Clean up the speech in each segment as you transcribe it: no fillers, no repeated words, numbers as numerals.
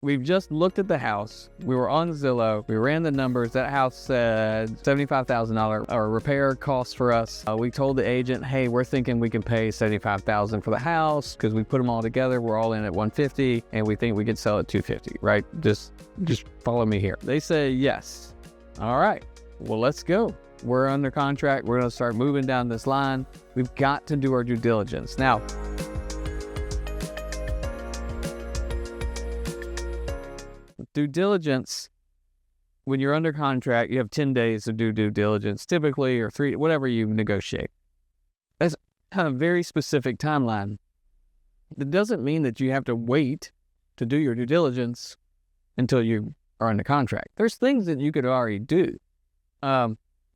we've just looked at the house. We were on Zillow. We ran the numbers. That house said $75,000 repair costs for us. We told the agent, hey, we're thinking we can pay $75,000 for the house because we put them all together. We're all in at $150, and we think we could sell at $250, right? Just follow me here. They say yes. All right. Well, let's go. We're under contract. We're going to start moving down this line. We've got to do our due diligence. Now, due diligence, when you're under contract, you have 10 days to do due diligence, typically, or 3, whatever you negotiate. That's kind of very specific timeline. That doesn't mean that you have to wait to do your due diligence until you are under contract. There's things that you could already do.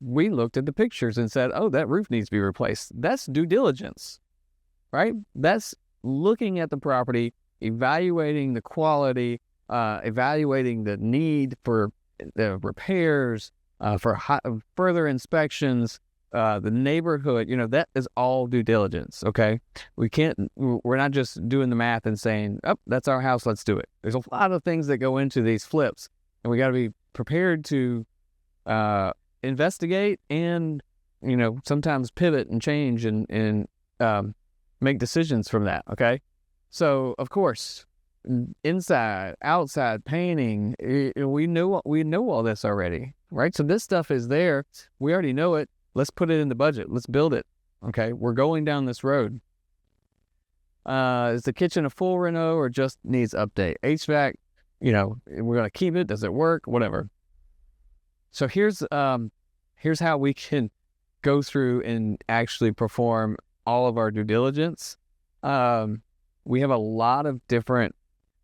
We looked at the pictures and said, oh, that roof needs to be replaced. That's due diligence, right? That's looking at the property, evaluating the quality, evaluating the need for the repairs, for further inspections, the neighborhood, that is all due diligence, okay? We're not just doing the math and saying, oh, that's our house, let's do it. There's a lot of things that go into these flips, and we got to be prepared to investigate and, sometimes pivot and change and make decisions from that, okay? So, of course, inside, outside, painting, we know all this already, right? So this stuff is there. We already know it. Let's put it in the budget. Let's build it, okay? We're going down this road. Is the kitchen a full reno or just needs update? HVAC, we're going to keep it. Does it work? Whatever. So here's how we can go through and actually perform all of our due diligence. We have a lot of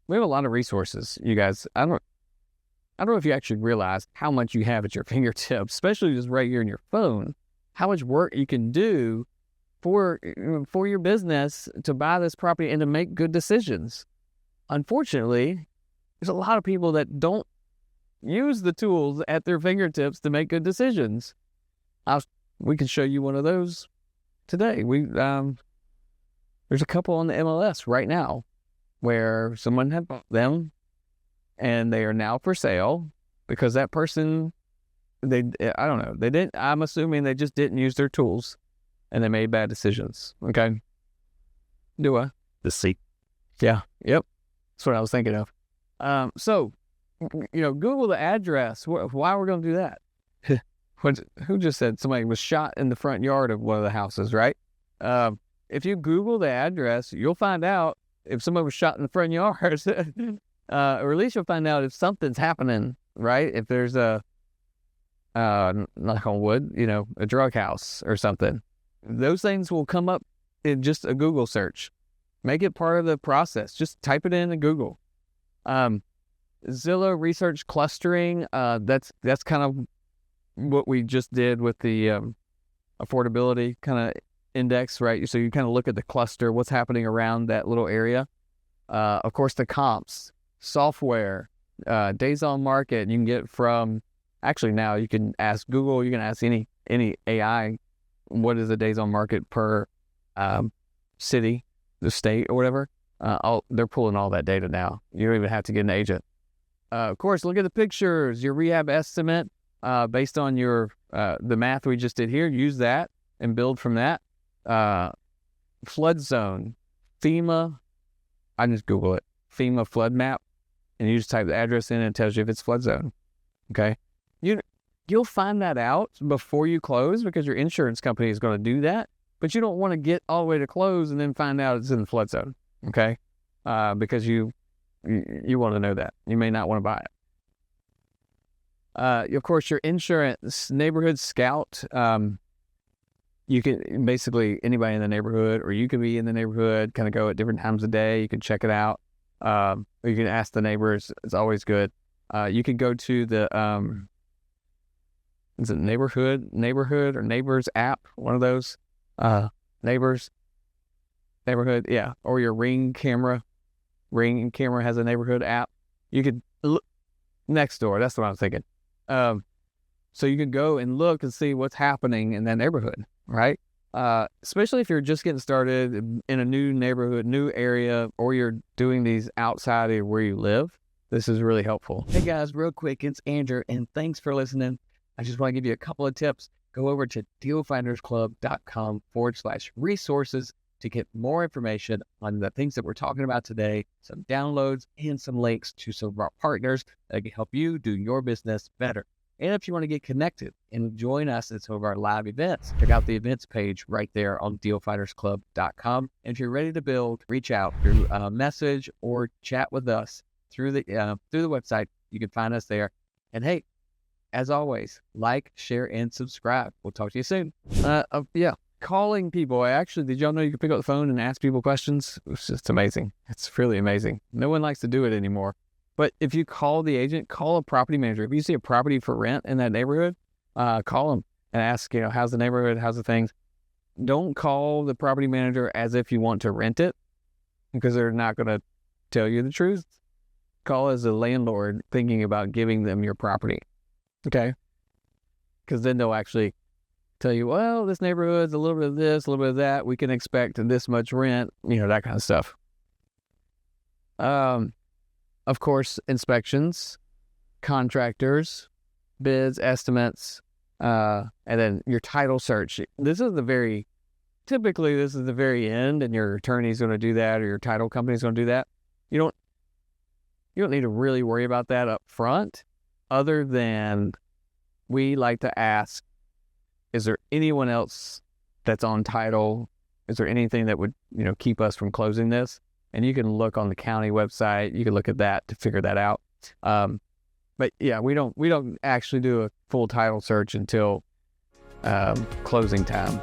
resources, you guys. I don't know if you actually realize how much you have at your fingertips, especially just right here in your phone, how much work you can do for your business to buy this property and to make good decisions. Unfortunately, there's a lot of people that don't use the tools at their fingertips to make good decisions. We can show you one of those today. There's a couple on the MLS right now where someone had bought them and they are now for sale because that person, I'm assuming they just didn't use their tools and they made bad decisions. Okay. Do I? Deceit. Yeah. Yep. That's what I was thinking of. So, Google the address. Why we're going to do that? Who just said somebody was shot in the front yard of one of the houses, right? If you Google the address, you'll find out if somebody was shot in the front yard, or at least you'll find out if something's happening, right? If there's knock on wood, a drug house or something. Those things will come up in just a Google search. Make it part of the process. Just type it in Google. Zillow research clustering, that's kind of what we just did with the affordability kind of index, right? So you kind of look at the cluster, what's happening around that little area. Of course, the comps, software, days on market. You can get from, actually now you can ask Google, you can ask any AI, what is the days on market per city, the state or whatever. They're pulling all that data now. You don't even have to get an agent. Of course, look at the pictures, your rehab estimate, based on your the math we just did here. Use that and build from that. Flood zone, FEMA. I just Google it, FEMA flood map, and you just type the address in and it tells you if it's flood zone. Okay, you'll find that out before you close because your insurance company is going to do that. But you don't want to get all the way to close and then find out it's in the flood zone. Okay, because you want to know that. You may not want to buy it. Of course, your insurance, neighborhood scout. You can basically anybody in the neighborhood, or you can be in the neighborhood, kind of go at different times of day. You can check it out. Or you can ask the neighbors. It's always good. You can go to the is it neighborhood or neighbors app? One of those neighbors, neighborhood, yeah. Or your Ring camera. Ring camera has a neighborhood app. You could look next door. That's what I'm thinking. So you can go and look and see what's happening in that neighborhood, right? Especially if you're just getting started in a new neighborhood, new area, or you're doing these outside of where you live. this is really helpful. Hey guys, real quick, it's Andrew, and thanks for listening. I just want to give you a couple of tips. Go over to dealfindersclub.com/resources to get more information on the things that we're talking about today, some downloads, and some links to some of our partners that can help you do your business better. And if you want to get connected and join us at some of our live events, check out the events page right there on dealfindersclub.com. And if you're ready to build, reach out through a message or chat with us through the website. You can find us there. And hey, as always, like, share, and subscribe. We'll talk to you soon. Calling people. Did y'all know you can pick up the phone and ask people questions? It's just amazing. It's really amazing. No one likes to do it anymore. But if you call the agent, call a property manager. If you see a property for rent in that neighborhood, call them and ask, how's the neighborhood? How's the things? Don't call the property manager as if you want to rent it, because they're not going to tell you the truth. Call as a landlord thinking about giving them your property. Okay? Because then they'll actually tell you, well, this neighborhood's a little bit of this, a little bit of that. We can expect this much rent, that kind of stuff. Of course, inspections, contractors, bids, estimates, and then your title search. This is the very end, and your attorney's going to do that, or your title company's going to do that. You don't need to really worry about that up front, other than we like to ask, is there anyone else that's on title? Is there anything that would, keep us from closing this? And you can look on the county website. You can look at that to figure that out. But yeah, we don't actually do a full title search until closing time.